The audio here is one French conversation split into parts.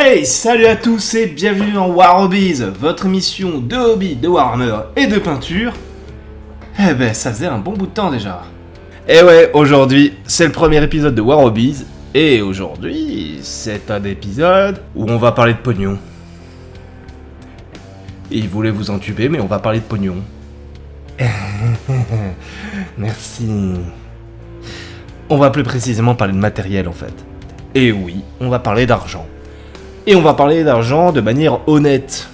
Hey, salut à tous et bienvenue dans War Hobbies, votre émission de hobby, de Warhammer et de peinture. Eh ben, ça faisait un bon bout de temps déjà. Et ouais, aujourd'hui, c'est le premier épisode de War Hobbies, et aujourd'hui, c'est un épisode où on va parler de pognon. Il voulait vous entuber, mais on va parler de pognon. Merci. On va plus précisément parler de matériel en fait. Et oui, on va parler d'argent. Et on va parler d'argent de manière honnête.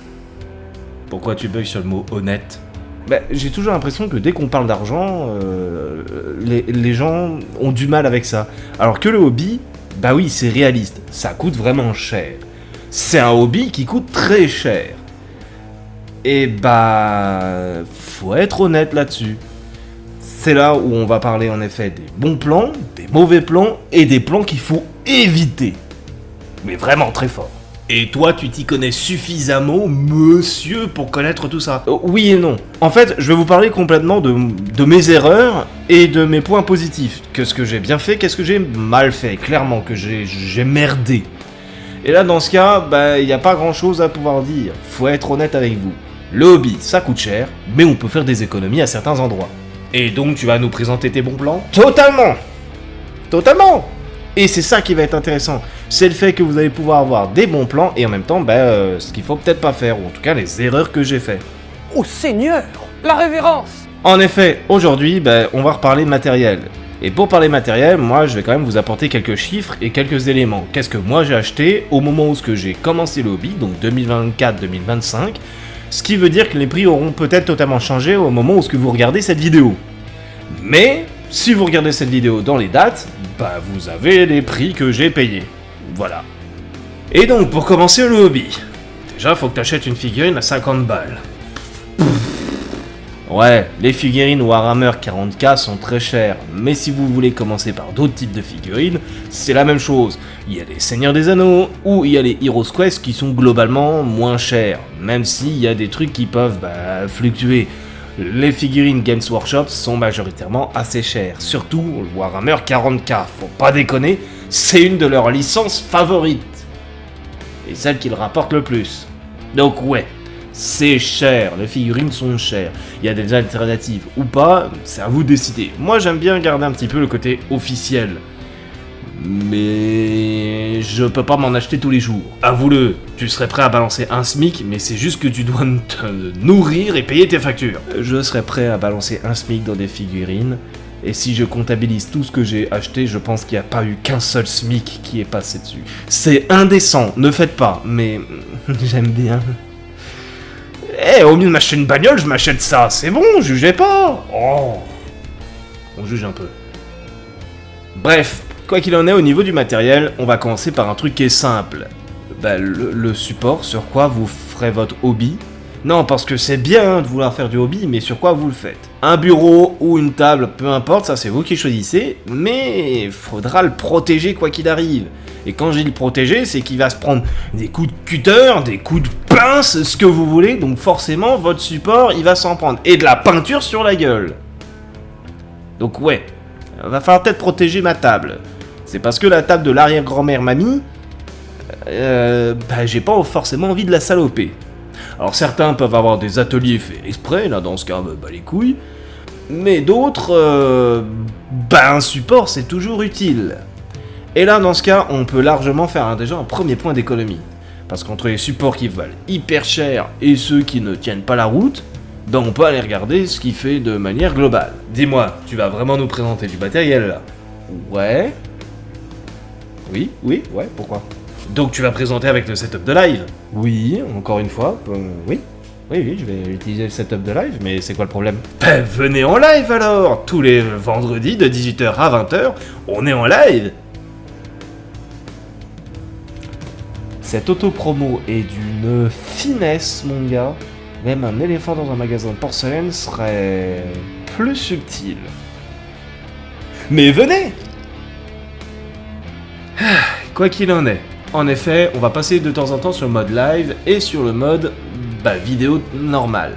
Pourquoi tu bugs sur le mot honnête ? J'ai toujours l'impression que dès qu'on parle d'argent, les gens ont du mal avec ça. Alors que le hobby, bah oui, c'est réaliste. Ça coûte vraiment cher. C'est un hobby qui coûte très cher. Et bah, faut être honnête là-dessus. C'est là où on va parler en effet des bons plans, des mauvais plans et des plans qu'il faut éviter. Mais vraiment très fort. Et toi, tu t'y connais suffisamment, monsieur, pour connaître tout ça. Oui et non. En fait, je vais vous parler complètement de mes erreurs et de mes points positifs. Qu'est-ce que j'ai bien fait, qu'est-ce que j'ai mal fait. Clairement, que j'ai merdé. Et là, dans ce cas, il n'y a pas grand-chose à pouvoir dire. Faut être honnête avec vous. Le hobby, ça coûte cher, mais on peut faire des économies à certains endroits. Et donc, tu vas nous présenter tes bons plans ? Totalement ! Et c'est ça qui va être intéressant, c'est le fait que vous allez pouvoir avoir des bons plans et en même temps, ce qu'il faut peut-être pas faire, ou en tout cas les erreurs que j'ai fait. Oh Seigneur, la révérence ! En effet, aujourd'hui, on va reparler matériel. Et pour parler matériel, moi je vais quand même vous apporter quelques chiffres et quelques éléments. Qu'est-ce que moi j'ai acheté au moment où j'ai commencé le hobby, donc 2024-2025, ce qui veut dire que les prix auront peut-être totalement changé au moment où vous regardez cette vidéo. Mais si vous regardez cette vidéo dans les dates, vous avez les prix que j'ai payés. Voilà. Et donc, pour commencer le hobby, déjà, faut que t'achètes une figurine à 50 balles. Ouais, les figurines Warhammer 40k sont très chères, mais si vous voulez commencer par d'autres types de figurines, c'est la même chose. Il y a les Seigneurs des Anneaux, ou il y a les Heroes Quest qui sont globalement moins chers, même s'il y a des trucs qui peuvent fluctuer. Les figurines Games Workshop sont majoritairement assez chères, surtout le Warhammer 40k, faut pas déconner, c'est une de leurs licences favorites. Et celle qui le rapporte le plus. Donc ouais, c'est cher, les figurines sont chères. Il y a des alternatives ou pas, c'est à vous de décider. Moi j'aime bien garder un petit peu le côté officiel. Mais je peux pas m'en acheter tous les jours. Avoue-le, tu serais prêt à balancer un SMIC, mais c'est juste que tu dois te nourrir et payer tes factures. Je serais prêt à balancer un SMIC dans des figurines, et si je comptabilise tout ce que j'ai acheté, je pense qu'il n'y a pas eu qu'un seul SMIC qui est passé dessus. C'est indécent, ne faites pas, mais j'aime bien. Au lieu de m'acheter une bagnole, je m'achète ça, c'est bon, jugez pas. Oh, on juge un peu. Bref. Quoi qu'il en est, au niveau du matériel, on va commencer par un truc qui est simple. Le support, sur quoi vous ferez votre hobby. Non, parce que c'est bien de vouloir faire du hobby, mais sur quoi vous le faites. Un bureau ou une table, peu importe, ça c'est vous qui choisissez, mais il faudra le protéger quoi qu'il arrive. Et quand je dis le protéger, c'est qu'il va se prendre des coups de cutter, des coups de pince, ce que vous voulez, donc forcément, votre support, il va s'en prendre. Et de la peinture sur la gueule. Donc ouais, va falloir peut-être protéger ma table. C'est parce que la table de l'arrière-grand-mère mamie, j'ai pas forcément envie de la saloper. Alors certains peuvent avoir des ateliers faits exprès, là dans ce cas, les couilles. Mais d'autres, un support c'est toujours utile. Et là dans ce cas, on peut largement faire déjà un premier point d'économie. Parce qu'entre les supports qui valent hyper cher et ceux qui ne tiennent pas la route, on peut aller regarder ce qu'il fait de manière globale. Dis-moi, tu vas vraiment nous présenter du matériel là ? Ouais. Oui, pourquoi ? Donc tu vas présenter avec le setup de live ? Oui, encore une fois, oui, je vais utiliser le setup de live, mais c'est quoi le problème ? Venez en live alors ! Tous les vendredis de 18h à 20h, on est en live ! Cette auto-promo est d'une finesse, mon gars. Même un éléphant dans un magasin de porcelaine serait plus subtil. Mais venez ! Quoi qu'il en est, en effet, on va passer de temps en temps sur le mode live et sur le mode vidéo normal.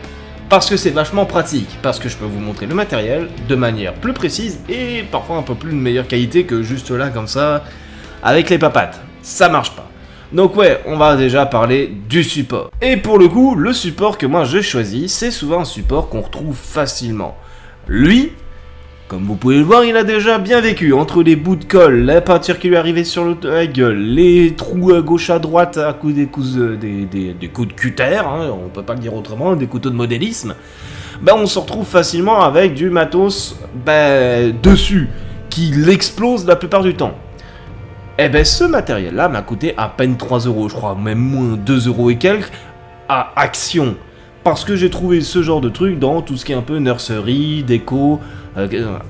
Parce que c'est vachement pratique, parce que je peux vous montrer le matériel de manière plus précise et parfois un peu plus de meilleure qualité que juste là comme ça, avec les papates. Ça marche pas. Donc ouais, on va déjà parler du support. Et pour le coup, le support que moi j'ai choisi, c'est souvent un support qu'on retrouve facilement. Lui, comme vous pouvez le voir, il a déjà bien vécu. Entre les bouts de colle, la peinture qui lui est arrivée sur la gueule, les trous à gauche à droite à coups des coups de cutter, hein, on peut pas le dire autrement, des couteaux de modélisme, on se retrouve facilement avec du matos dessus, qui l'explose la plupart du temps. Ce matériel-là m'a coûté à peine 3 €, je crois, même moins 2 € et quelques, à Action. Parce que j'ai trouvé ce genre de truc dans tout ce qui est un peu nurserie, déco,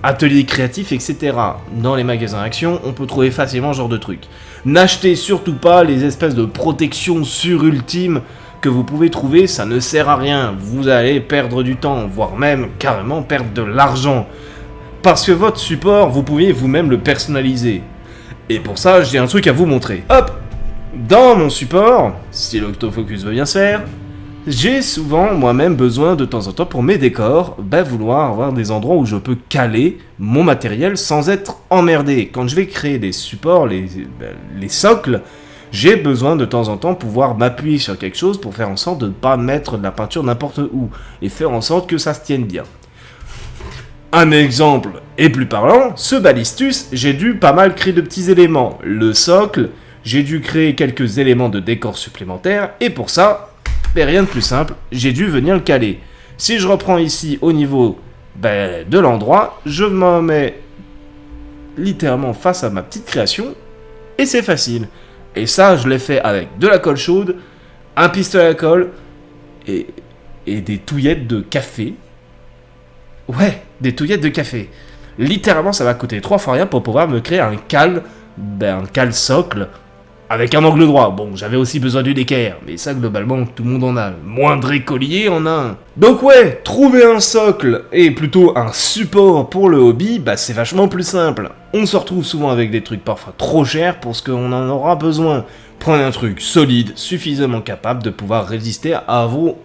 atelier créatif, etc. Dans les magasins Action, on peut trouver facilement ce genre de truc. N'achetez surtout pas les espèces de protections surultimes que vous pouvez trouver, ça ne sert à rien. Vous allez perdre du temps, voire même carrément perdre de l'argent. Parce que votre support, vous pouvez vous-même le personnaliser. Et pour ça, j'ai un truc à vous montrer. Hop! Dans mon support, si l'autofocus veut bien se faire, j'ai souvent moi-même besoin de temps en temps pour mes décors, vouloir avoir des endroits où je peux caler mon matériel sans être emmerdé. Quand je vais créer des supports, les socles, j'ai besoin de temps en temps pouvoir m'appuyer sur quelque chose pour faire en sorte de ne pas mettre de la peinture n'importe où et faire en sorte que ça se tienne bien. Un exemple est plus parlant, ce balistus, j'ai dû pas mal créer de petits éléments. Le socle, j'ai dû créer quelques éléments de décor supplémentaires et pour ça, rien de plus simple, j'ai dû venir le caler. Si je reprends ici au niveau de l'endroit, je me mets littéralement face à ma petite création et c'est facile. Et ça, je l'ai fait avec de la colle chaude, un pistolet à colle et des touillettes de café. Ouais, des touillettes de café. Littéralement, ça m'a coûté 3 fois rien pour pouvoir me créer un cal socle avec un angle droit. Bon, j'avais aussi besoin du équerre, mais ça, globalement, tout le monde en a. Le moindre écolier en a un. Donc ouais, trouver un socle et plutôt un support pour le hobby, c'est vachement plus simple. On se retrouve souvent avec des trucs parfois trop chers pour ce qu'on en aura besoin. Prenez un truc solide, suffisamment capable de pouvoir résister à vos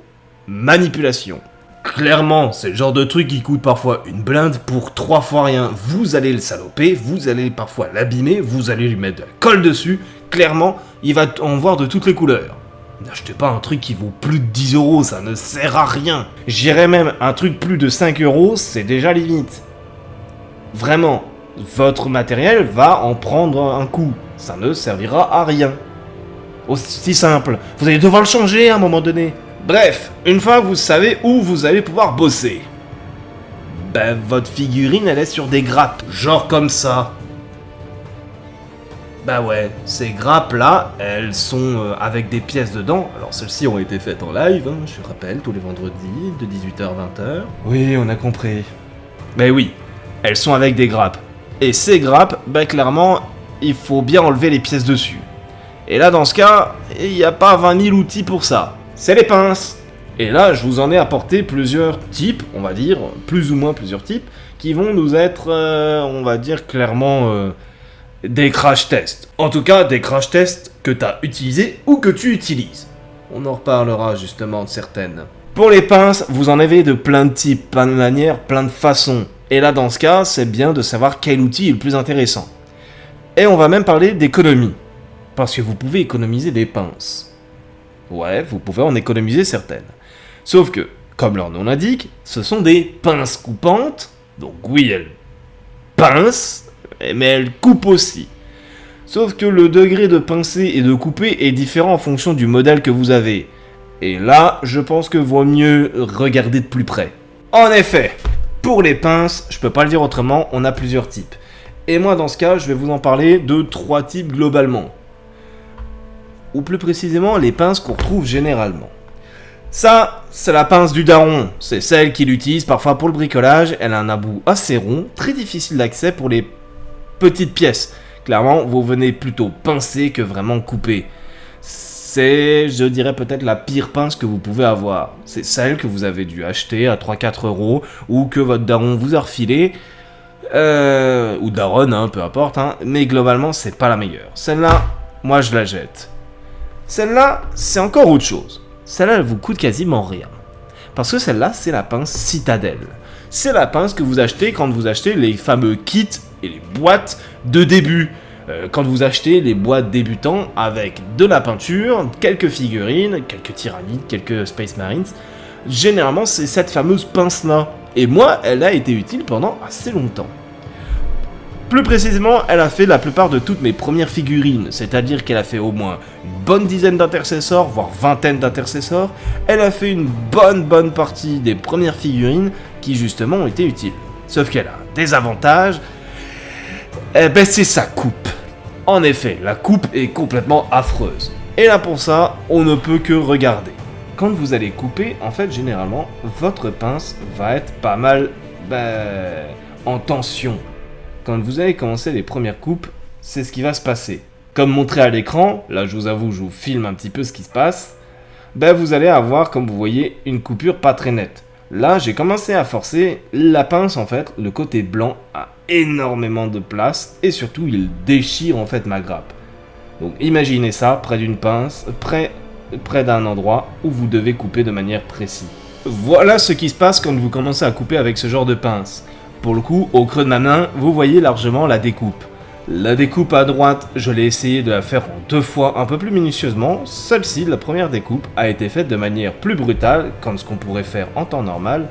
manipulations. Clairement, c'est le genre de truc qui coûte parfois une blinde pour 3 fois rien. Vous allez le saloper, vous allez parfois l'abîmer, vous allez lui mettre de la colle dessus. Clairement, il va en voir de toutes les couleurs. N'achetez pas un truc qui vaut plus de 10 €, ça ne sert à rien. J'irais même un truc plus de 5 €, c'est déjà limite. Vraiment, votre matériel va en prendre un coup. Ça ne servira à rien. Aussi simple. Vous allez devoir le changer à un moment donné. Bref, une fois vous savez où vous allez pouvoir bosser. Votre figurine, elle est sur des grappes, genre comme ça. Ouais, ces grappes-là, elles sont avec des pièces dedans. Alors celles-ci ont été faites en live, je rappelle, tous les vendredis, de 18h à 20h. Oui, on a compris. Oui, elles sont avec des grappes. Et ces grappes, clairement, il faut bien enlever les pièces dessus. Et là, dans ce cas, il n'y a pas 20 000 outils pour ça. C'est les pinces. Et là, je vous en ai apporté plusieurs types, on va dire, plus ou moins plusieurs types, qui vont nous être, on va dire, clairement des crash tests. En tout cas, des crash tests que tu as utilisés ou que tu utilises. On en reparlera justement de certaines. Pour les pinces, vous en avez de plein de types, plein de manières, plein de façons. Et là, dans ce cas, c'est bien de savoir quel outil est le plus intéressant. Et on va même parler d'économie. Parce que vous pouvez économiser des pinces. Ouais, vous pouvez en économiser certaines. Sauf que, comme leur nom l'indique, ce sont des pinces coupantes. Donc oui, elles pincent, mais elles coupent aussi. Sauf que le degré de pincer et de couper est différent en fonction du modèle que vous avez. Et là, je pense que vaut mieux regarder de plus près. En effet, pour les pinces, je peux pas le dire autrement, on a plusieurs types. Et moi, dans ce cas, je vais vous en parler de 3 types globalement. Ou plus précisément, les pinces qu'on retrouve généralement. Ça, c'est la pince du daron. C'est celle qu'il utilise parfois pour le bricolage. Elle a un about assez rond, très difficile d'accès pour les petites pièces. Clairement, vous venez plutôt pincer que vraiment couper. C'est, je dirais, peut-être la pire pince que vous pouvez avoir. C'est celle que vous avez dû acheter à 3-4 € ou que votre daron vous a refilé. Ou daronne, peu importe. Mais globalement, c'est pas la meilleure. Celle-là, moi, je la jette. Celle-là, c'est encore autre chose. Celle-là, elle vous coûte quasiment rien. Parce que celle-là, c'est la pince Citadel. C'est la pince que vous achetez quand vous achetez les fameux kits et les boîtes de début. Quand vous achetez les boîtes débutants avec de la peinture, quelques figurines, quelques tyrannides, quelques Space Marines, généralement c'est cette fameuse pince-là. Et moi, elle a été utile pendant assez longtemps. Plus précisément, elle a fait la plupart de toutes mes premières figurines, c'est-à-dire qu'elle a fait au moins une bonne dizaine d'intercesseurs, voire vingtaine d'intercesseurs. Elle a fait une bonne partie des premières figurines qui justement ont été utiles. Sauf qu'elle a un désavantage, c'est sa coupe. En effet, la coupe est complètement affreuse. Et là pour ça, on ne peut que regarder. Quand vous allez couper, en fait, généralement, votre pince va être pas mal en tension. Quand vous allez commencer les premières coupes, c'est ce qui va se passer. Comme montré à l'écran, là je vous avoue, je vous filme un petit peu ce qui se passe, vous allez avoir, comme vous voyez, une coupure pas très nette. Là, j'ai commencé à forcer, la pince en fait, le côté blanc a énormément de place et surtout il déchire en fait ma grappe. Donc imaginez ça près d'une pince, près d'un endroit où vous devez couper de manière précise. Voilà ce qui se passe quand vous commencez à couper avec ce genre de pince. Pour le coup, au creux de ma main, vous voyez largement la découpe. La découpe à droite, je l'ai essayé de la faire en 2 fois un peu plus minutieusement. Celle-ci, la première découpe, a été faite de manière plus brutale, comme ce qu'on pourrait faire en temps normal,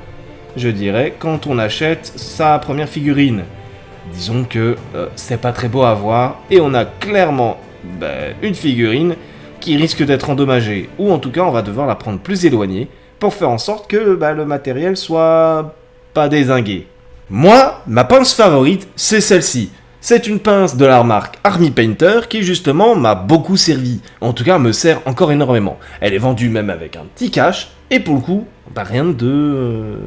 je dirais, quand on achète sa première figurine. Disons que c'est pas très beau à voir, et on a clairement une figurine qui risque d'être endommagée, ou en tout cas on va devoir la prendre plus éloignée, pour faire en sorte que le matériel soit pas dézingué. Moi, ma pince favorite, c'est celle-ci. C'est une pince de la marque Army Painter qui justement m'a beaucoup servi. En tout cas, me sert encore énormément. Elle est vendue même avec un petit cash. Et pour le coup, rien de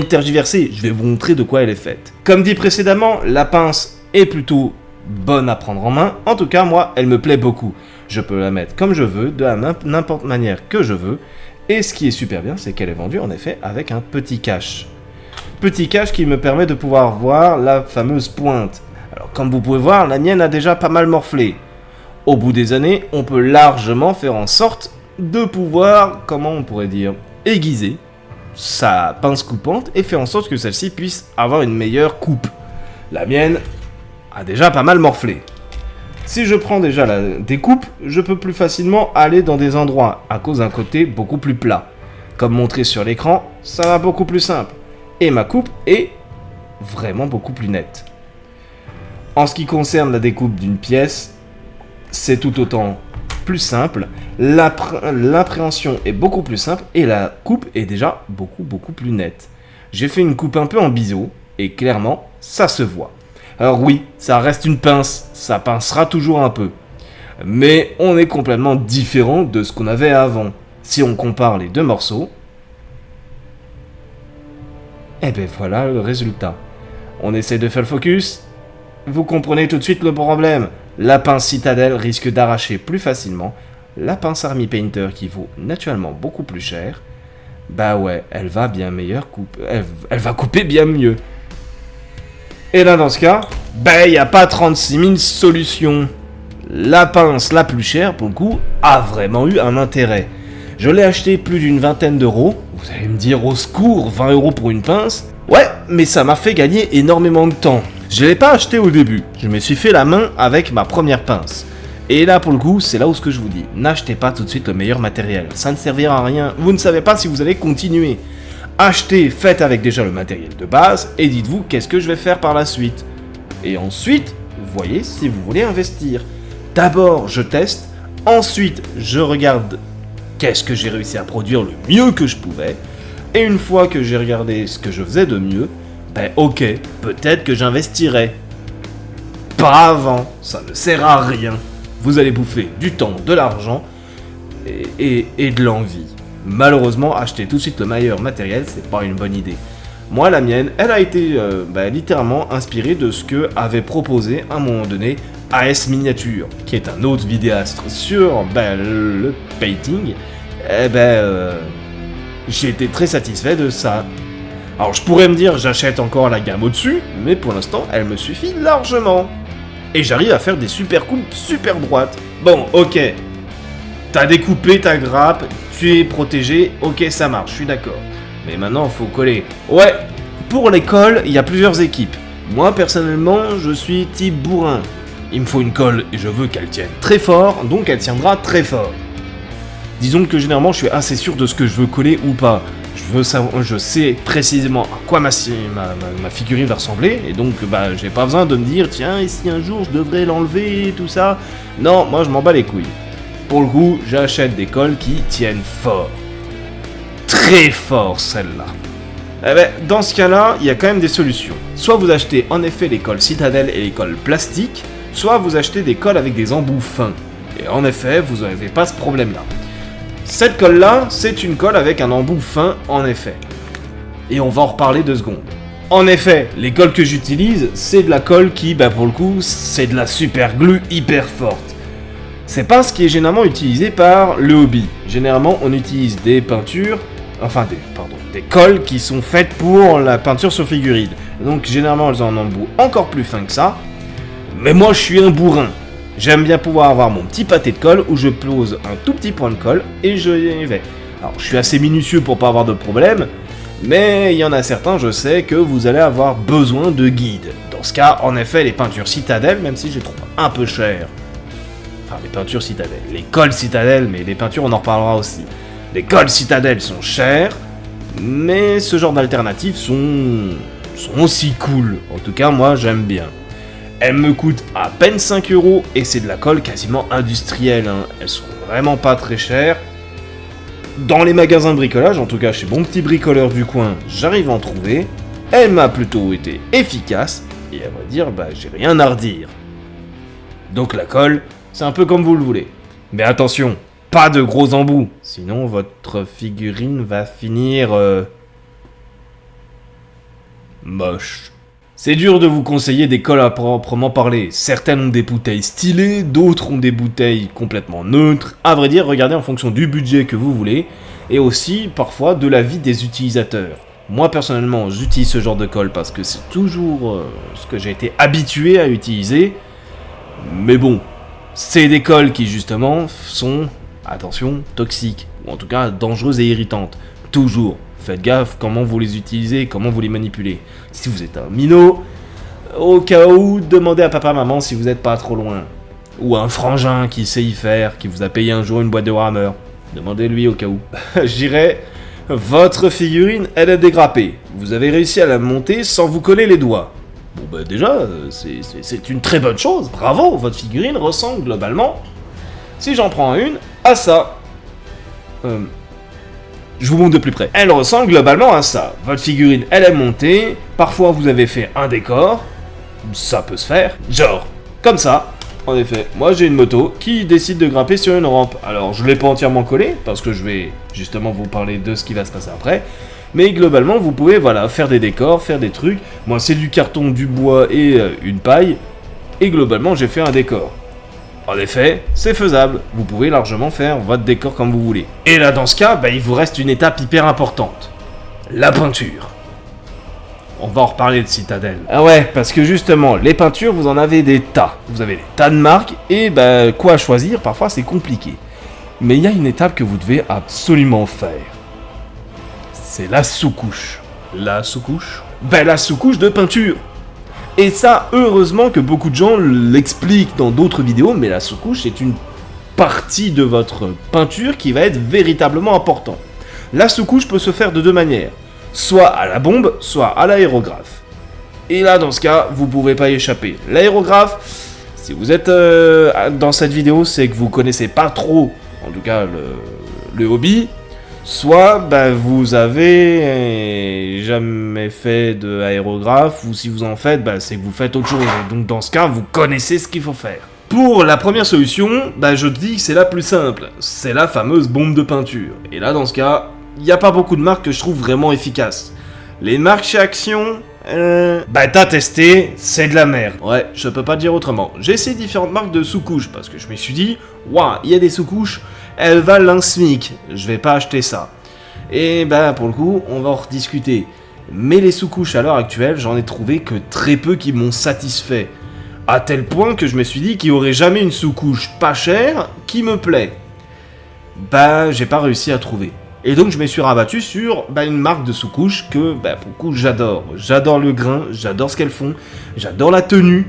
tergiversé. Je vais vous montrer de quoi elle est faite. Comme dit précédemment, la pince est plutôt bonne à prendre en main. En tout cas, moi, elle me plaît beaucoup. Je peux la mettre comme je veux, de n'importe manière que je veux. Et ce qui est super bien, c'est qu'elle est vendue en effet avec un petit cache. Petit cache qui me permet de pouvoir voir la fameuse pointe. Alors comme vous pouvez voir, la mienne a déjà pas mal morflé. Au bout des années, on peut largement faire en sorte de pouvoir, comment on pourrait dire, aiguiser sa pince coupante et faire en sorte que celle-ci puisse avoir une meilleure coupe. La mienne a déjà pas mal morflé. Si je prends déjà la découpe, je peux plus facilement aller dans des endroits à cause d'un côté beaucoup plus plat. Comme montré sur l'écran, ça va beaucoup plus simple. Et ma coupe est vraiment beaucoup plus nette. En ce qui concerne la découpe d'une pièce, c'est tout autant plus simple. L'appréhension est beaucoup plus simple et la coupe est déjà beaucoup plus nette. J'ai fait une coupe un peu en biseau et clairement, ça se voit. Alors oui, ça reste une pince, ça pincera toujours un peu. Mais on est complètement différent de ce qu'on avait avant. Si on compare les deux morceaux, voilà le résultat. On essaie de faire le focus. Vous comprenez tout de suite le problème. La pince Citadel risque d'arracher plus facilement. La pince Army Painter qui vaut naturellement beaucoup plus cher. Elle va bien meilleure coupe. Elle va couper bien mieux. Et là dans ce cas, il n'y a pas 36 000 solutions. La pince la plus chère pour le coup a vraiment eu un intérêt. Je l'ai acheté plus d'une vingtaine d'euros. Vous allez me dire, au secours, 20 € pour une pince. Ouais, mais ça m'a fait gagner énormément de temps. Je ne l'ai pas acheté au début. Je me suis fait la main avec ma première pince. Et là, pour le coup, c'est là où ce que je vous dis. N'achetez pas tout de suite le meilleur matériel. Ça ne servira à rien. Vous ne savez pas si vous allez continuer. Achetez, faites avec déjà le matériel de base et dites-vous qu'est-ce que je vais faire par la suite. Et ensuite, voyez si vous voulez investir. D'abord, je teste. Ensuite, je regarde qu'est-ce que j'ai réussi à produire le mieux que je pouvais. Et une fois que j'ai regardé ce que je faisais de mieux, ok, peut-être que j'investirai. Pas avant, ça ne sert à rien. Vous allez bouffer du temps, de l'argent et de l'envie. Malheureusement, acheter tout de suite le meilleur matériel, c'est pas une bonne idée. Moi, la mienne, elle a été littéralement inspirée de ce que avait proposé à un moment donné AS Miniature, qui est un autre vidéaste sur le painting. J'ai été très satisfait de ça. Alors je pourrais me dire j'achète encore la gamme au-dessus, mais pour l'instant elle me suffit largement. Et j'arrive à faire des super coupes super droites. Bon, ok. T'as découpé ta grappe, tu es protégé, ok ça marche, je suis d'accord. Mais maintenant faut coller. Ouais, pour les cols, il y a plusieurs équipes. Moi personnellement, je suis type bourrin. Il me faut une colle et je veux qu'elle tienne très fort, donc elle tiendra très fort. Disons que généralement je suis assez sûr de ce que je veux coller ou pas. Je sais précisément à quoi ma figurine va ressembler, et donc j'ai pas besoin de me dire tiens, et si un jour je devrais l'enlever et tout ça. Non, moi je m'en bats les couilles. Pour le coup, j'achète des colles qui tiennent fort. Très fort celle-là. Eh ben, dans ce cas-là, il y a quand même des solutions. Soit vous achetez en effet les colles Citadel et les colles plastiques, soit vous achetez des colles avec des embouts fins. Et en effet, vous n'avez pas ce problème-là. Cette colle-là, c'est une colle avec un embout fin, en effet. Et on va en reparler 2 secondes. En effet, les colles que j'utilise, c'est de la colle qui, pour le coup, c'est de la super glue hyper forte. C'est pas ce qui est généralement utilisé par le hobby. Généralement, on utilise des peintures, des colles qui sont faites pour la peinture sur figurine. Donc, généralement, elles ont un embout encore plus fin que ça. Mais moi, je suis un bourrin. J'aime bien pouvoir avoir mon petit pâté de colle où je pose un tout petit point de colle et je y vais. Alors, je suis assez minutieux pour pas avoir de problème, mais il y en a certains, je sais que vous allez avoir besoin de guides. Dans ce cas, en effet, les peintures Citadel, même si je les trouve un peu chères. Enfin, les peintures Citadel, les colles Citadel, mais les peintures, on en reparlera aussi. Les colles Citadel sont chères, mais ce genre d'alternatives sont aussi cool. En tout cas, moi, j'aime bien. Elles me coûtent à peine 5€ et c'est de la colle quasiment industrielle. Elles sont vraiment pas très chères. Dans les magasins de bricolage, en tout cas chez Bon Petit Bricoleur du coin, j'arrive à en trouver. Elle m'a plutôt été efficace et à vrai dire, j'ai rien à redire. Donc la colle, c'est un peu comme vous le voulez. Mais attention, pas de gros embouts, sinon votre figurine va finir moche. C'est dur de vous conseiller des colles à proprement parler. Certaines ont des bouteilles stylées, d'autres ont des bouteilles complètement neutres. À vrai dire, regardez en fonction du budget que vous voulez, et aussi parfois de l'avis des utilisateurs. Moi personnellement, j'utilise ce genre de colle parce que c'est toujours ce que j'ai été habitué à utiliser. Mais bon, c'est des colles qui justement sont, attention, toxiques, ou en tout cas dangereuses et irritantes. Toujours. Faites gaffe comment vous les utilisez, comment vous les manipulez. Si vous êtes un minot, au cas où, demandez à papa-maman si vous n'êtes pas trop loin. Ou un frangin qui sait y faire, qui vous a payé un jour une boîte de Warhammer. Demandez-lui au cas où. Je dirais, votre figurine, elle est dégrappée. Vous avez réussi à la monter sans vous coller les doigts. Bon déjà, c'est une très bonne chose. Bravo, votre figurine ressemble globalement, si j'en prends une, à ça. Je vous montre de plus près. Elle ressemble globalement à ça. Votre figurine, elle est montée. Parfois, vous avez fait un décor. Ça peut se faire. Genre, comme ça. En effet, moi j'ai une moto qui décide de grimper sur une rampe. Alors, je ne l'ai pas entièrement collée, parce que je vais justement vous parler de ce qui va se passer après. Mais globalement, vous pouvez faire des décors, faire des trucs. Moi, c'est du carton, du bois et une paille. Et globalement, j'ai fait un décor. En effet, c'est faisable, vous pouvez largement faire votre décor comme vous voulez. Et là, dans ce cas, il vous reste une étape hyper importante. La peinture. On va en reparler de Citadel. Ah ouais, parce que justement, les peintures, vous en avez des tas. Vous avez des tas de marques, et quoi choisir, parfois c'est compliqué. Mais il y a une étape que vous devez absolument faire. C'est la sous-couche. La sous-couche ? La sous-couche de peinture. Et ça, heureusement que beaucoup de gens l'expliquent dans d'autres vidéos, mais la sous-couche est une partie de votre peinture qui va être véritablement importante. La sous-couche peut se faire de 2 manières, soit à la bombe, soit à l'aérographe. Et là, dans ce cas, vous ne pouvez pas y échapper. L'aérographe, si vous êtes dans cette vidéo, c'est que vous connaissez pas trop, en tout cas, le hobby. Soit vous avez jamais fait de aérographe, ou si vous en faites, c'est que vous faites autre chose. Et donc dans ce cas, vous connaissez ce qu'il faut faire. Pour la première solution, je te dis que c'est la plus simple. C'est la fameuse bombe de peinture. Et là, dans ce cas, il n'y a pas beaucoup de marques que je trouve vraiment efficaces. Les marques chez Action, t'as testé, c'est de la merde. Ouais, je peux pas dire autrement. J'ai essayé différentes marques de sous-couches, parce que je me suis dit, waouh, il y a des sous-couches, elles valent un SMIC, je vais pas acheter ça. Et pour le coup, on va en rediscuter. Mais les sous-couches à l'heure actuelle, j'en ai trouvé que très peu qui m'ont satisfait. À tel point que je me suis dit qu'il n'y aurait jamais une sous-couche pas chère qui me plaît. J'ai pas réussi à trouver. Et donc je me suis rabattu sur une marque de sous-couche que pour le coup j'adore. J'adore le grain, j'adore ce qu'elles font, j'adore la tenue.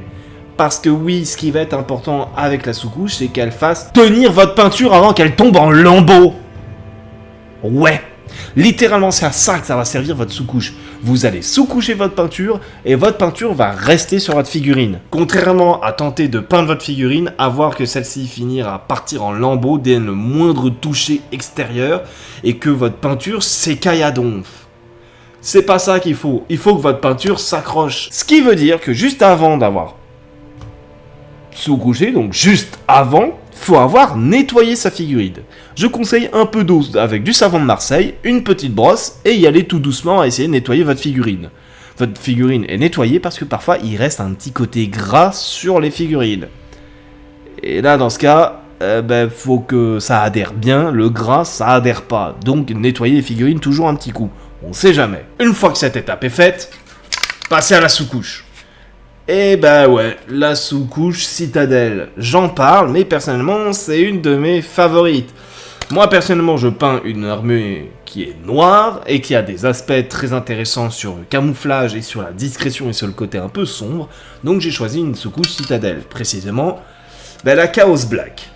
Parce que oui, ce qui va être important avec la sous-couche, c'est qu'elle fasse tenir votre peinture avant qu'elle tombe en lambeaux. Ouais, littéralement c'est à ça que ça va servir votre sous-couche. Vous allez sous-coucher votre peinture et votre peinture va rester sur votre figurine. Contrairement à tenter de peindre votre figurine, à voir que celle-ci finir à partir en lambeaux dès le moindre toucher extérieur et que votre peinture s'écaille à donf. C'est pas ça qu'il faut. Il faut que votre peinture s'accroche. Ce qui veut dire que juste avant d'avoir sous-couché, donc juste avant, faut avoir nettoyé sa figurine. Je conseille un peu d'eau avec du savon de Marseille, une petite brosse et y aller tout doucement à essayer de nettoyer votre figurine. Votre figurine est nettoyée parce que parfois il reste un petit côté gras sur les figurines. Et là dans ce cas, faut que ça adhère bien, le gras ça adhère pas. Donc nettoyer les figurines toujours un petit coup, on sait jamais. Une fois que cette étape est faite, passez à la sous-couche. Et ouais, la sous-couche Citadel, j'en parle, mais personnellement, c'est une de mes favorites. Moi, personnellement, je peins une armure qui est noire et qui a des aspects très intéressants sur le camouflage et sur la discrétion et sur le côté un peu sombre. Donc j'ai choisi une sous-couche Citadel, précisément la Chaos Black.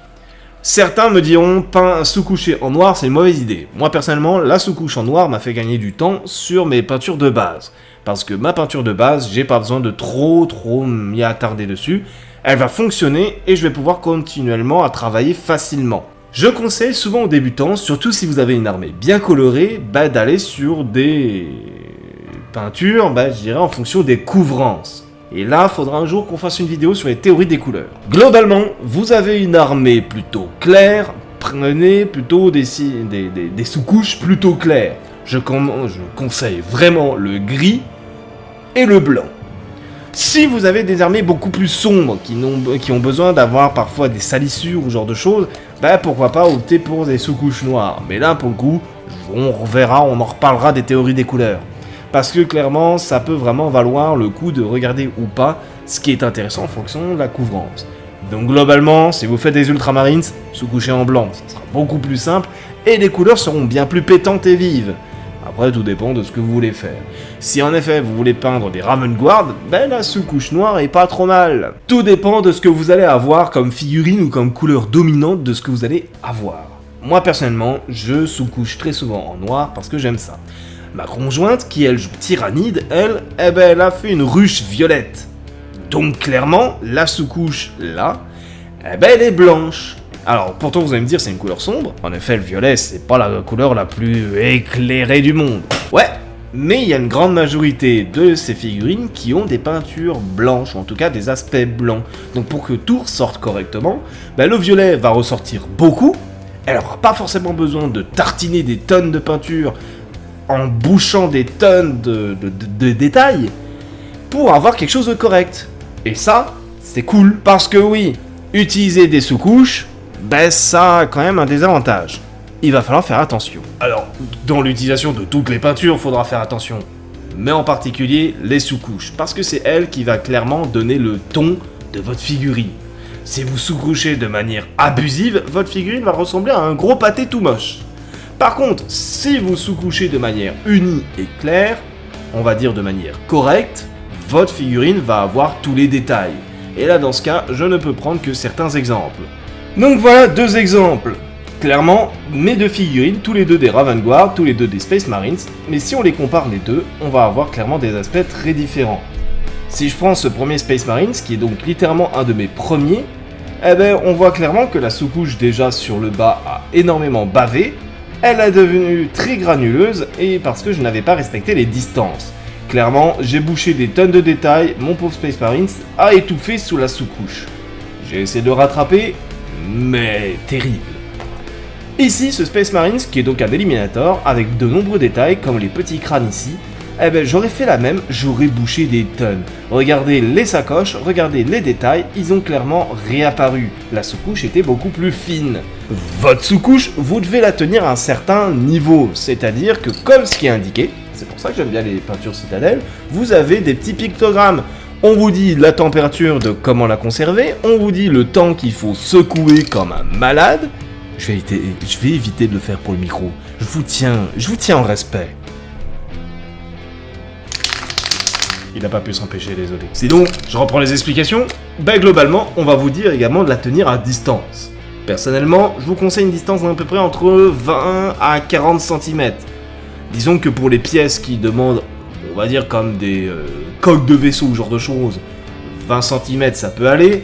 Certains me diront, sous-coucher en noir, c'est une mauvaise idée. Moi, personnellement, la sous-couche en noir m'a fait gagner du temps sur mes peintures de base. Parce que ma peinture de base, j'ai pas besoin de trop m'y attarder dessus. Elle va fonctionner et je vais pouvoir continuellement à travailler facilement. Je conseille souvent aux débutants, surtout si vous avez une armée bien colorée, d'aller sur des peintures, je dirais en fonction des couvrances. Et là, il faudra un jour qu'on fasse une vidéo sur les théories des couleurs. Globalement, vous avez une armée plutôt claire, prenez plutôt des sous-couches plutôt claires. Je conseille vraiment le gris et le blanc. Si vous avez des armées beaucoup plus sombres, qui ont besoin d'avoir parfois des salissures ou ce genre de choses, pourquoi pas opter pour des sous-couches noires. Mais là, pour le coup, on reverra, on en reparlera des théories des couleurs. Parce que clairement, ça peut vraiment valoir le coup de regarder ou pas ce qui est intéressant en fonction de la couvrance. Donc globalement, si vous faites des ultramarines, sous-couchez en blanc, ça sera beaucoup plus simple, et les couleurs seront bien plus pétantes et vives. Après, tout dépend de ce que vous voulez faire. Si en effet vous voulez peindre des Ravengard, la sous-couche noire est pas trop mal. Tout dépend de ce que vous allez avoir comme figurine ou comme couleur dominante de ce que vous allez avoir. Moi personnellement, je sous-couche très souvent en noir parce que j'aime ça. Ma conjointe, qui elle joue Tyrannide, elle a fait une ruche violette. Donc clairement, la sous-couche là, elle est blanche. Alors, pourtant, vous allez me dire, c'est une couleur sombre. En effet, le violet, c'est pas la couleur la plus éclairée du monde. Ouais, mais il y a une grande majorité de ces figurines qui ont des peintures blanches, ou en tout cas des aspects blancs. Donc, pour que tout ressorte correctement, le violet va ressortir beaucoup. Elle n'aura pas forcément besoin de tartiner des tonnes de peinture en bouchant des tonnes de détails pour avoir quelque chose de correct. Et ça, c'est cool. Parce que oui, utiliser des sous-couches, ça a quand même un désavantage. Il va falloir faire attention. Alors, dans l'utilisation de toutes les peintures, il faudra faire attention. Mais en particulier, les sous-couches. Parce que c'est elle qui va clairement donner le ton de votre figurine. Si vous sous-couchez de manière abusive, votre figurine va ressembler à un gros pâté tout moche. Par contre, si vous sous-couchez de manière unie et claire, on va dire de manière correcte, votre figurine va avoir tous les détails. Et là, dans ce cas, je ne peux prendre que certains exemples. Donc voilà 2 exemples. Clairement, mes 2 figurines, tous les 2 des Ravengard, tous les 2 des Space Marines, mais si on les compare les deux, on va avoir clairement des aspects très différents. Si je prends ce premier Space Marines, qui est donc littéralement un de mes premiers, on voit clairement que la sous-couche déjà sur le bas a énormément bavé, elle est devenue très granuleuse, et parce que je n'avais pas respecté les distances. Clairement, j'ai bouché des tonnes de détails, mon pauvre Space Marines a étouffé sous la sous-couche. J'ai essayé de le rattraper, mais terrible. Ici, ce Space Marines, qui est donc un Eliminator, avec de nombreux détails, comme les petits crânes ici, j'aurais fait la même, j'aurais bouché des tonnes. Regardez les sacoches, regardez les détails, ils ont clairement réapparu. La sous-couche était beaucoup plus fine. Votre sous-couche, vous devez la tenir à un certain niveau, c'est-à-dire que comme ce qui est indiqué, c'est pour ça que j'aime bien les peintures Citadel, vous avez des petits pictogrammes. On vous dit la température de comment la conserver, on vous dit le temps qu'il faut secouer comme un malade. Je vais éviter de le faire pour le micro. Je vous tiens en respect. Il n'a pas pu s'empêcher, désolé. Sinon, je reprends les explications. Globalement, on va vous dire également de la tenir à distance. Personnellement, je vous conseille une distance d'à peu près entre 20 à 40 cm. Disons que pour les pièces qui demandent, on va dire comme des coques de vaisseau ou ce genre de choses, 20 cm ça peut aller.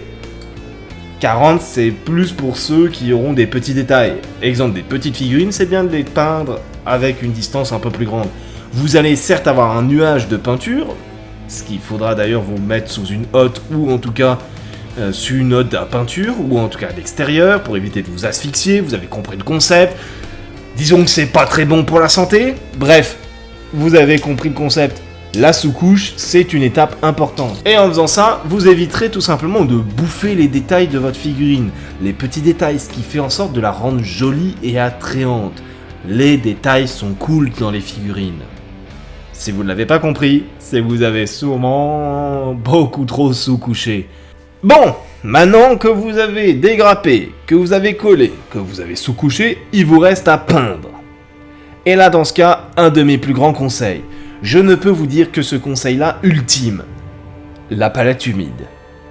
40 c'est plus pour ceux qui auront des petits détails. Exemple, des petites figurines, c'est bien de les peindre avec une distance un peu plus grande. Vous allez certes avoir un nuage de peinture, ce qu'il faudra d'ailleurs vous mettre sous une hotte ou en tout cas sous une hotte à peinture ou en tout cas à l'extérieur pour éviter de vous asphyxier, vous avez compris le concept. Disons que c'est pas très bon pour la santé. Bref, vous avez compris le concept. La sous-couche, c'est une étape importante. Et en faisant ça, vous éviterez tout simplement de bouffer les détails de votre figurine. Les petits détails, ce qui fait en sorte de la rendre jolie et attrayante. Les détails sont cool dans les figurines. Si vous ne l'avez pas compris, c'est que vous avez sûrement beaucoup trop sous-couché. Bon, maintenant que vous avez dégrappé, que vous avez collé, que vous avez sous-couché, il vous reste à peindre. Et là, dans ce cas, un de mes plus grands conseils. Je ne peux vous dire que ce conseil-là ultime. La palette humide.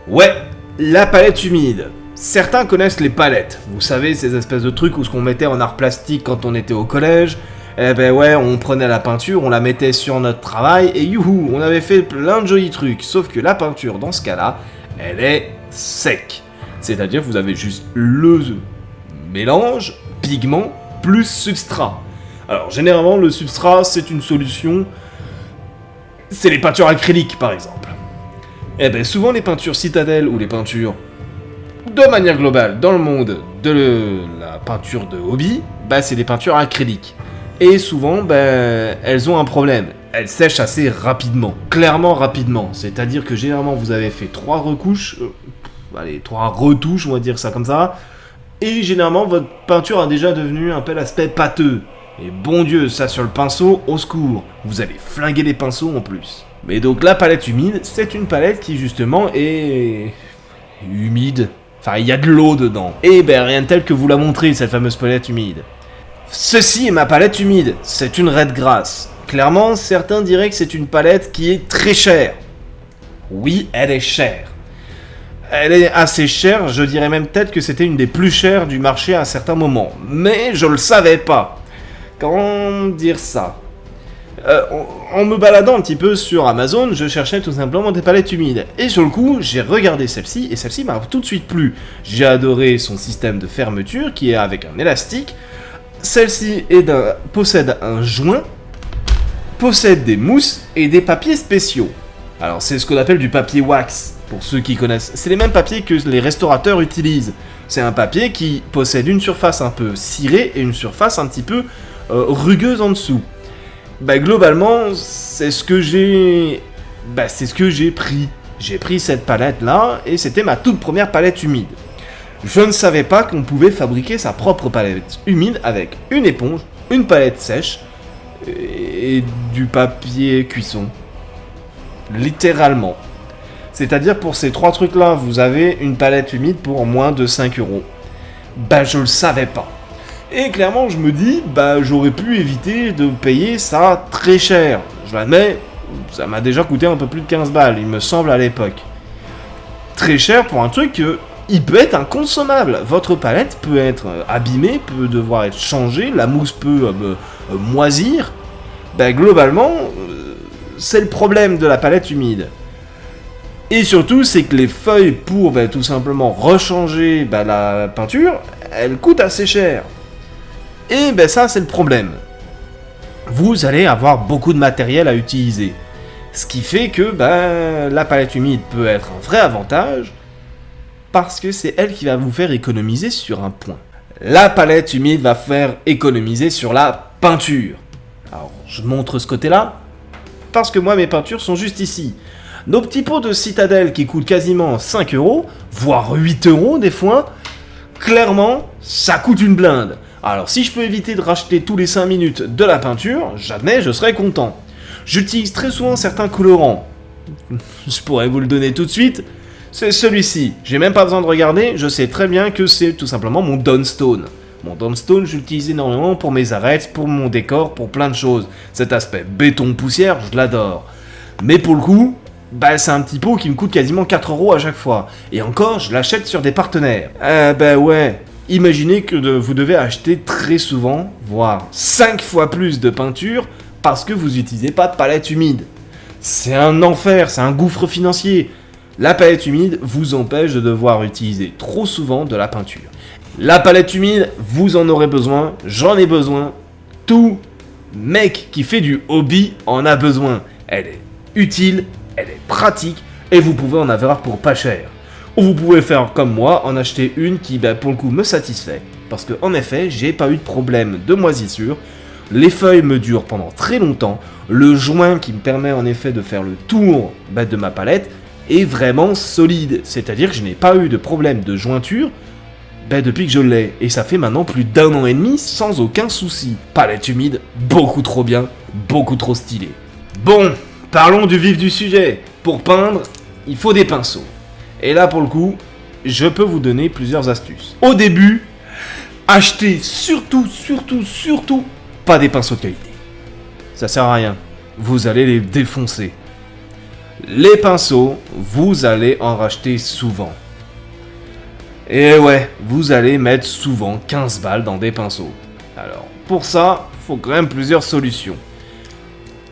Ouais, la palette humide. Certains connaissent les palettes. Vous savez, ces espèces de trucs où ce qu'on mettait en art plastique quand on était au collège. Eh ben ouais, on prenait la peinture, on la mettait sur notre travail et youhou, on avait fait plein de jolis trucs. Sauf que la peinture, dans ce cas-là, elle est sec. C'est-à-dire que vous avez juste le mélange, pigment, plus substrat. Alors généralement, le substrat, c'est une solution... C'est les peintures acryliques, par exemple. Eh ben souvent, les peintures citadelles ou les peintures, de manière globale, dans le monde de la peinture de hobby, c'est des peintures acryliques. Et souvent, elles ont un problème. Elles sèchent assez rapidement. Clairement rapidement. C'est-à-dire que généralement, vous avez fait 3 retouches, on va dire ça comme ça. Et généralement, votre peinture a déjà devenu un peu l'aspect pâteux. Et bon Dieu, ça sur le pinceau, au secours. Vous allez flinguer les pinceaux en plus. Mais donc la palette humide, c'est une palette qui justement est... humide. Enfin, il y a de l'eau dedans. Et rien de tel que vous la montrez, cette fameuse palette humide. Ceci est ma palette humide. C'est une Red Grass. Clairement, certains diraient que c'est une palette qui est très chère. Oui, elle est chère. Elle est assez chère, je dirais même peut-être que c'était une des plus chères du marché à certains moments. Mais je le savais pas. Comment dire ça ? En me baladant un petit peu sur Amazon, je cherchais tout simplement des palettes humides. Et sur le coup, j'ai regardé celle-ci, et celle-ci m'a tout de suite plu. J'ai adoré son système de fermeture, qui est avec un élastique. Celle-ci possède un joint, possède des mousses et des papiers spéciaux. Alors c'est ce qu'on appelle du papier wax, pour ceux qui connaissent. C'est les mêmes papiers que les restaurateurs utilisent. C'est un papier qui possède une surface un peu cirée et une surface un petit peu rugueuse en dessous. Globalement, c'est ce que j'ai pris. J'ai pris cette palette-là, et c'était ma toute première palette humide. Je ne savais pas qu'on pouvait fabriquer sa propre palette humide avec une éponge, une palette sèche et du papier cuisson. Littéralement. C'est-à-dire pour ces 3 trucs-là, vous avez une palette humide pour moins de 5 €. Je le savais pas. Et clairement, je me dis, j'aurais pu éviter de payer ça très cher. Je l'admets, ça m'a déjà coûté un peu plus de 15 balles, il me semble, à l'époque. Très cher pour un truc il peut être inconsommable. Votre palette peut être abîmée, peut devoir être changée, la mousse peut moisir. Globalement, c'est le problème de la palette humide. Et surtout, c'est que les feuilles pour tout simplement rechanger la peinture, elles coûtent assez cher. Et ça, c'est le problème. Vous allez avoir beaucoup de matériel à utiliser. Ce qui fait que la palette humide peut être un vrai avantage, parce que c'est elle qui va vous faire économiser sur un point. La palette humide va faire économiser sur la peinture. Alors, je montre ce côté-là, parce que moi, mes peintures sont juste ici. Nos petits pots de citadelle qui coûtent quasiment 5 €, voire 8 € des fois, clairement, ça coûte une blinde. Alors, si je peux éviter de racheter tous les 5 minutes de la peinture, j'admets, je serais content. J'utilise très souvent certains colorants. Je pourrais vous le donner tout de suite. C'est celui-ci. J'ai même pas besoin de regarder, je sais très bien que c'est tout simplement mon Dawnstone. Mon Dawnstone, je l'utilise énormément pour mes arêtes, pour mon décor, pour plein de choses. Cet aspect béton-poussière, je l'adore. Mais pour le coup, Bah c'est un petit pot qui me coûte quasiment 4 € à chaque fois. Et encore, je l'achète sur des partenaires. Bah ouais. Imaginez que vous devez acheter très souvent, voire 5 fois plus de peinture parce que vous n'utilisez pas de palette humide. C'est un enfer, c'est un gouffre financier. La palette humide vous empêche de devoir utiliser trop souvent de la peinture. La palette humide, vous en aurez besoin, j'en ai besoin. Tout mec qui fait du hobby en a besoin. Elle est utile, elle est pratique et vous pouvez en avoir pour pas cher. Ou vous pouvez faire comme moi, en acheter une qui, pour le coup, me satisfait. Parce que, en effet, j'ai pas eu de problème de moisissure. Les feuilles me durent pendant très longtemps. Le joint qui me permet, en effet, de faire le tour de ma palette est vraiment solide. C'est-à-dire que je n'ai pas eu de problème de jointure depuis que je l'ai. Et ça fait maintenant plus d'1 an et demi sans aucun souci. Palette humide, beaucoup trop bien, beaucoup trop stylé. Bon, parlons du vif du sujet. Pour peindre, il faut des pinceaux. Et là, pour le coup, je peux vous donner plusieurs astuces. Au début, achetez surtout pas des pinceaux de qualité. Ça sert à rien. Vous allez les défoncer. Les pinceaux, vous allez en racheter souvent. Et ouais, vous allez mettre souvent 15 balles dans des pinceaux. Alors, pour ça, faut quand même plusieurs solutions.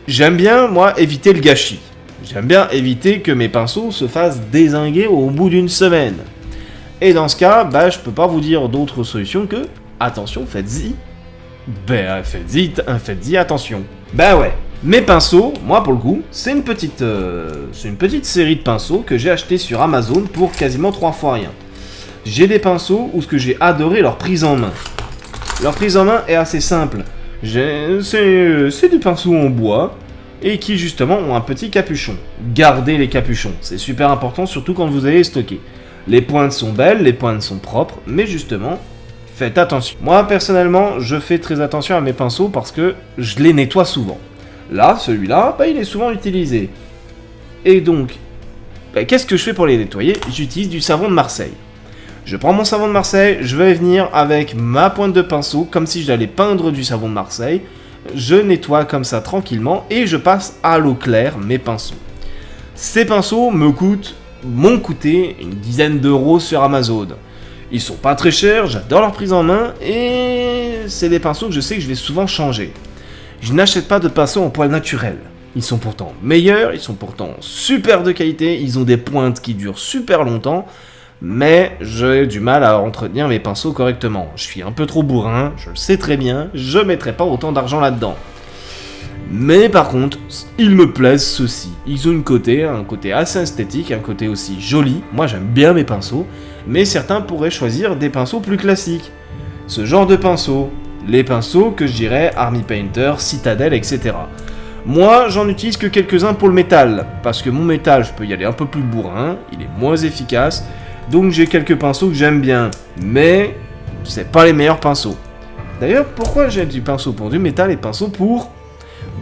J'aime bien, moi, éviter le gâchis. J'aime bien éviter que mes pinceaux se fassent dézinguer au bout d'une semaine. Et dans ce cas, je peux pas vous dire d'autre solution que... Attention, faites-y. Faites-y attention. Ouais. Mes pinceaux, moi pour le coup, c'est une petite série de pinceaux que j'ai acheté sur Amazon pour quasiment 3 fois rien. J'ai des pinceaux où ce que j'ai adoré leur prise en main. Leur prise en main est assez simple. C'est des pinceaux en bois et qui justement ont un petit capuchon. Gardez les capuchons, c'est super important surtout quand vous allez les stocker. Les pointes sont belles, les pointes sont propres, mais justement, faites attention. Moi personnellement, je fais très attention à mes pinceaux parce que je les nettoie souvent. Là, celui-là, il est souvent utilisé. Et donc, qu'est-ce que je fais pour les nettoyer? J'utilise du savon de Marseille. Je prends mon savon de Marseille, je vais venir avec ma pointe de pinceau, comme si j'allais peindre du savon de Marseille. Je nettoie comme ça tranquillement et je passe à l'eau claire mes pinceaux. Ces pinceaux m'ont coûté une dizaine d'euros sur Amazon. Ils sont pas très chers, j'adore leur prise en main et c'est des pinceaux que je sais que je vais souvent changer. Je n'achète pas de pinceaux en poil naturel. Ils sont pourtant meilleurs, ils sont pourtant super de qualité, ils ont des pointes qui durent super longtemps, mais j'ai du mal à entretenir mes pinceaux correctement. Je suis un peu trop bourrin, je le sais très bien, je mettrai pas autant d'argent là-dedans. Mais par contre, ils me plaisent ceux-ci. Ils ont un côté assez esthétique, un côté aussi joli. Moi j'aime bien mes pinceaux, mais certains pourraient choisir des pinceaux plus classiques. Ce genre de pinceaux, les pinceaux que je dirais Army Painter, Citadel, etc. Moi, j'en utilise que quelques-uns pour le métal, parce que mon métal, je peux y aller un peu plus bourrin, il est moins efficace, donc j'ai quelques pinceaux que j'aime bien, mais c'est pas les meilleurs pinceaux. D'ailleurs, pourquoi j'ai du pinceau pour du métal et pinceau pour,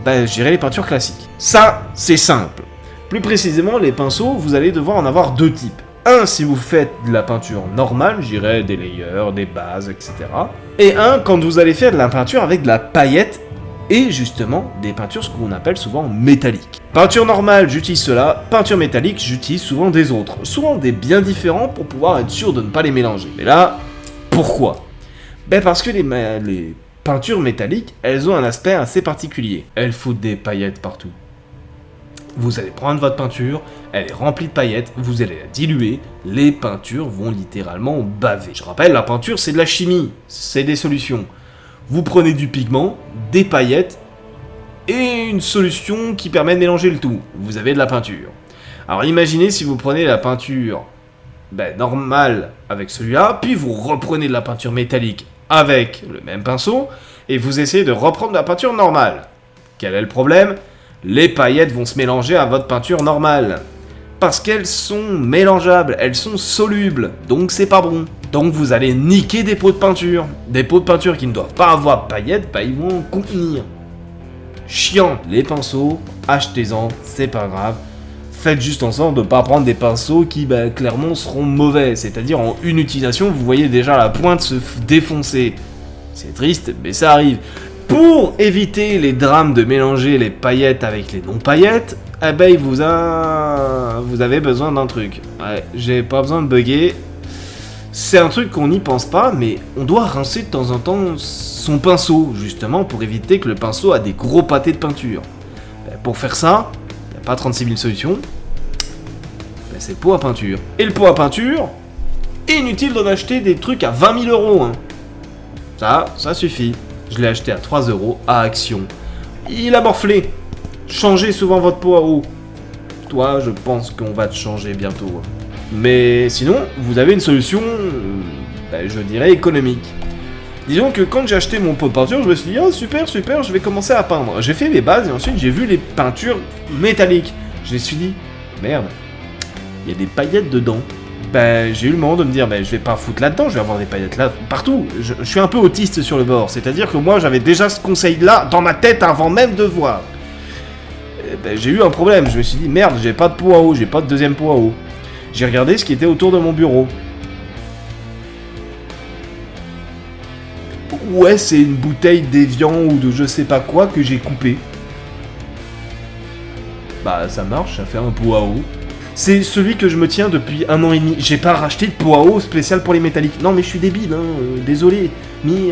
je dirais les peintures classiques? Ça, c'est simple. Plus précisément, les pinceaux, vous allez devoir en avoir 2 types. Un, si vous faites de la peinture normale, je dirais des layers, des bases, etc. Et un, quand vous allez faire de la peinture avec de la paillette, et justement, des peintures, ce qu'on appelle souvent métalliques. Peinture normale, j'utilise cela. Peinture métallique, j'utilise souvent des autres. Souvent des bien différents pour pouvoir être sûr de ne pas les mélanger. Mais là, pourquoi? Parce que les peintures métalliques, elles ont un aspect assez particulier. Elles foutent des paillettes partout. Vous allez prendre votre peinture, elle est remplie de paillettes, vous allez la diluer, les peintures vont littéralement baver. Je rappelle, la peinture c'est de la chimie, c'est des solutions. Vous prenez du pigment, des paillettes et une solution qui permet de mélanger le tout. Vous avez de la peinture. Alors imaginez si vous prenez la peinture normale avec celui-là, puis vous reprenez de la peinture métallique avec le même pinceau, et vous essayez de reprendre la peinture normale. Quel est le problème? Les paillettes vont se mélanger à votre peinture normale. Parce qu'elles sont mélangeables, elles sont solubles, donc c'est pas bon. Donc vous allez niquer des pots de peinture. Des pots de peinture qui ne doivent pas avoir de paillettes, ils vont en contenir. Chiant. Les pinceaux, achetez-en, c'est pas grave. Faites juste en sorte de ne pas prendre des pinceaux qui clairement seront mauvais. C'est-à-dire en une utilisation, vous voyez déjà la pointe se défoncer. C'est triste, mais ça arrive. Pour éviter les drames de mélanger les paillettes avec les non-paillettes, il vous a vous avez besoin d'un truc. Ouais, j'ai pas besoin de bugger. C'est un truc qu'on n'y pense pas, mais on doit rincer de temps en temps son pinceau, justement, pour éviter que le pinceau a des gros pâtés de peinture. Pour faire ça, il n'y a pas 36 000 solutions. C'est le pot à peinture. Et le pot à peinture, inutile d'en acheter des trucs à 20 000 euros. Hein. Ça suffit. Je l'ai acheté à 3 euros à Action. Il a morflé. Changez souvent votre pot à eau. Toi, je pense qu'on va te changer bientôt. Mais sinon, vous avez une solution, je dirais économique. Disons que quand j'ai acheté mon pot de peinture, je me suis dit, oh super, je vais commencer à peindre. J'ai fait mes bases et ensuite j'ai vu les peintures métalliques. Je me suis dit, merde, il y a des paillettes dedans. J'ai eu le moment de me dire, je vais pas foutre là-dedans, je vais avoir des paillettes là partout. Je suis un peu autiste sur le bord, c'est-à-dire que moi j'avais déjà ce conseil-là dans ma tête avant même de voir. J'ai eu un problème, je me suis dit, merde, j'ai pas de pot à eau, j'ai pas de deuxième pot à eau. J'ai regardé ce qui était autour de mon bureau. Ouais, c'est une bouteille d'Evian ou de je sais pas quoi que j'ai coupé. Ça marche, ça fait un pot à eau. C'est celui que je me tiens depuis 1 an et demi. J'ai pas racheté de pot à eau spécial pour les métalliques. Non, mais je suis débile, désolé. Mais,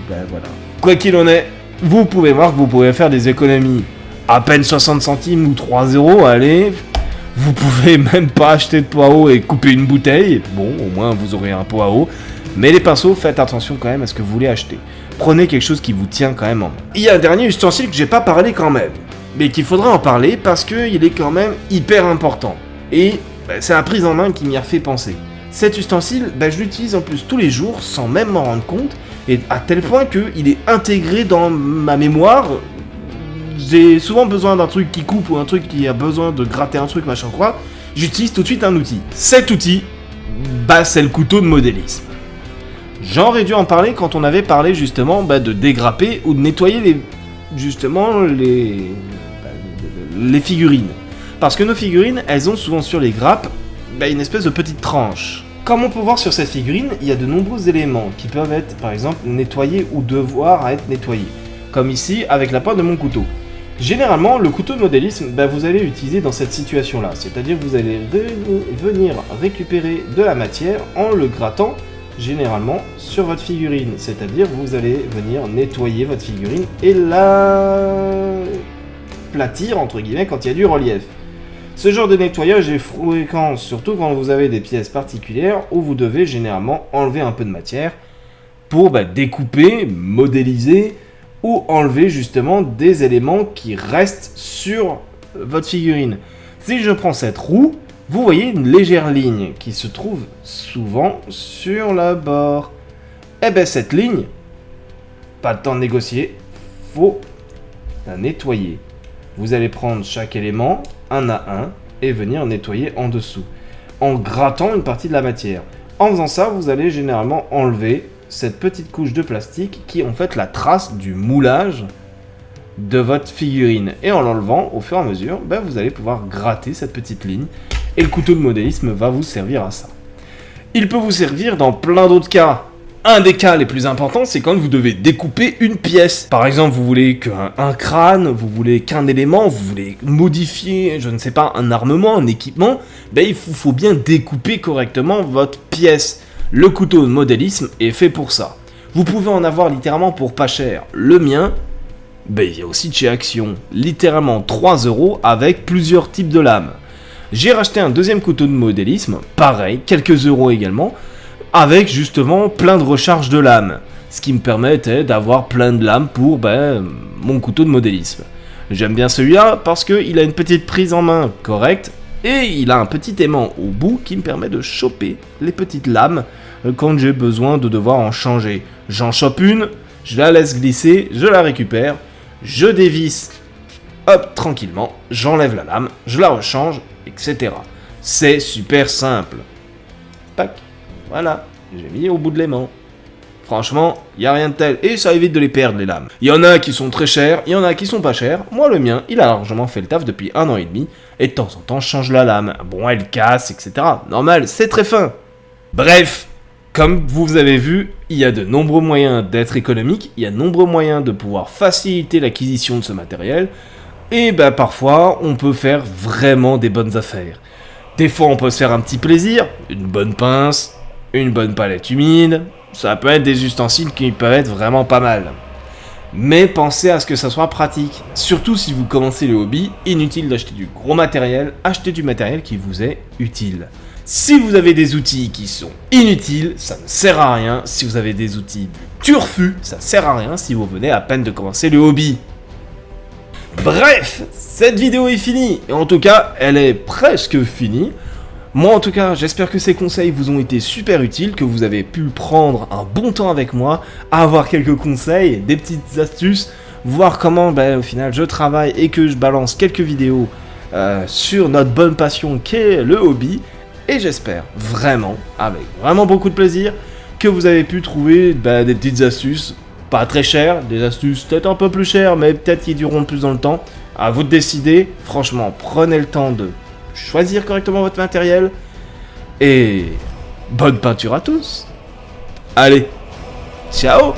voilà. Quoi qu'il en est, vous pouvez voir que vous pouvez faire des économies. À peine 60 centimes ou 3 euros, allez. Vous pouvez même pas acheter de pot à eau et couper une bouteille. Bon, au moins vous aurez un pot à eau. Mais les pinceaux, faites attention quand même à ce que vous voulez acheter. Prenez quelque chose qui vous tient quand même en main. Il y a un dernier ustensile que j'ai pas parlé quand même. Mais qu'il faudra en parler parce qu'il est quand même hyper important. Et c'est la prise en main qui m'y a fait penser. Cet ustensile, je l'utilise en plus tous les jours sans même m'en rendre compte. Et à tel point qu'il est intégré dans ma mémoire. J'ai souvent besoin d'un truc qui coupe ou un truc qui a besoin de gratter un truc, machin quoi. J'utilise tout de suite un outil. Cet outil, c'est le couteau de modélisme. J'aurais dû en parler quand on avait parlé justement de dégrapper ou de nettoyer les figurines. Parce que nos figurines, elles ont souvent sur les grappes une espèce de petite tranche. Comme on peut voir sur cette figurine, il y a de nombreux éléments qui peuvent être par exemple nettoyés ou devoir être nettoyés. Comme ici avec la pointe de mon couteau. Généralement, le couteau de modélisme, vous allez l'utiliser dans cette situation-là. C'est-à-dire que vous allez venir récupérer de la matière en le grattant, généralement, sur votre figurine. C'est-à-dire que vous allez venir nettoyer votre figurine et la platir, entre guillemets, quand il y a du relief. Ce genre de nettoyage est fréquent, surtout quand vous avez des pièces particulières où vous devez généralement enlever un peu de matière pour découper, modéliser, ou enlever justement des éléments qui restent sur votre figurine. Si je prends cette roue, vous voyez une légère ligne qui se trouve souvent sur le bord. Cette ligne, pas le temps de négocier, faut la nettoyer. Vous allez prendre chaque élément, un à un, et venir nettoyer en dessous, en grattant une partie de la matière. En faisant ça, vous allez généralement enlever cette petite couche de plastique qui est en fait la trace du moulage de votre figurine. Et en l'enlevant, au fur et à mesure, vous allez pouvoir gratter cette petite ligne. Et le couteau de modélisme va vous servir à ça. Il peut vous servir dans plein d'autres cas. Un des cas les plus importants, c'est quand vous devez découper une pièce. Par exemple, vous voulez qu'un crâne, vous voulez qu'un élément, vous voulez modifier, je ne sais pas, un armement, un équipement. Il faut bien découper correctement votre pièce. Le couteau de modélisme est fait pour ça. Vous pouvez en avoir littéralement pour pas cher. Le mien, il y a aussi de chez Action. Littéralement 3 € avec plusieurs types de lames. J'ai racheté un deuxième couteau de modélisme, pareil, quelques euros également, avec justement plein de recharges de lames. Ce qui me permettait d'avoir plein de lames pour mon couteau de modélisme. J'aime bien celui-là parce qu'il a une petite prise en main correcte. Et il a un petit aimant au bout qui me permet de choper les petites lames quand j'ai besoin de devoir en changer. J'en chope une, je la laisse glisser, je la récupère, je dévisse, hop, tranquillement, j'enlève la lame, je la rechange, etc. C'est super simple. Tac, voilà, j'ai mis au bout de l'aimant. Franchement, il n'y a rien de tel. Et ça évite de les perdre, les lames. Il y en a qui sont très chères, il y en a qui sont pas chères. Moi, le mien, il a largement fait le taf depuis 1 an et demi. Et de temps en temps, je change la lame. Bon, elle casse, etc. Normal, c'est très fin. Bref, comme vous avez vu, il y a de nombreux moyens d'être économique. Il y a de nombreux moyens de pouvoir faciliter l'acquisition de ce matériel. Et bah parfois, on peut faire vraiment des bonnes affaires. Des fois, on peut se faire un petit plaisir, une bonne pince, une bonne palette humide, ça peut être des ustensiles qui peuvent être vraiment pas mal. Mais pensez à ce que ça soit pratique. Surtout si vous commencez le hobby, inutile d'acheter du gros matériel, achetez du matériel qui vous est utile. Si vous avez des outils qui sont inutiles, ça ne sert à rien. Si vous avez des outils turfus, ça sert à rien si vous venez à peine de commencer le hobby. Bref, cette vidéo est finie. Et en tout cas, elle est presque finie. Moi, en tout cas, j'espère que ces conseils vous ont été super utiles, que vous avez pu prendre un bon temps avec moi, avoir quelques conseils, des petites astuces, voir comment, au final, je travaille et que je balance quelques vidéos sur notre bonne passion qu'est le hobby. Et j'espère vraiment, avec vraiment beaucoup de plaisir, que vous avez pu trouver des petites astuces, pas très chères, des astuces peut-être un peu plus chères, mais peut-être qui dureront plus dans le temps. À vous de décider. Franchement, prenez le temps de choisir correctement votre matériel. Et bonne peinture à tous. Allez, ciao!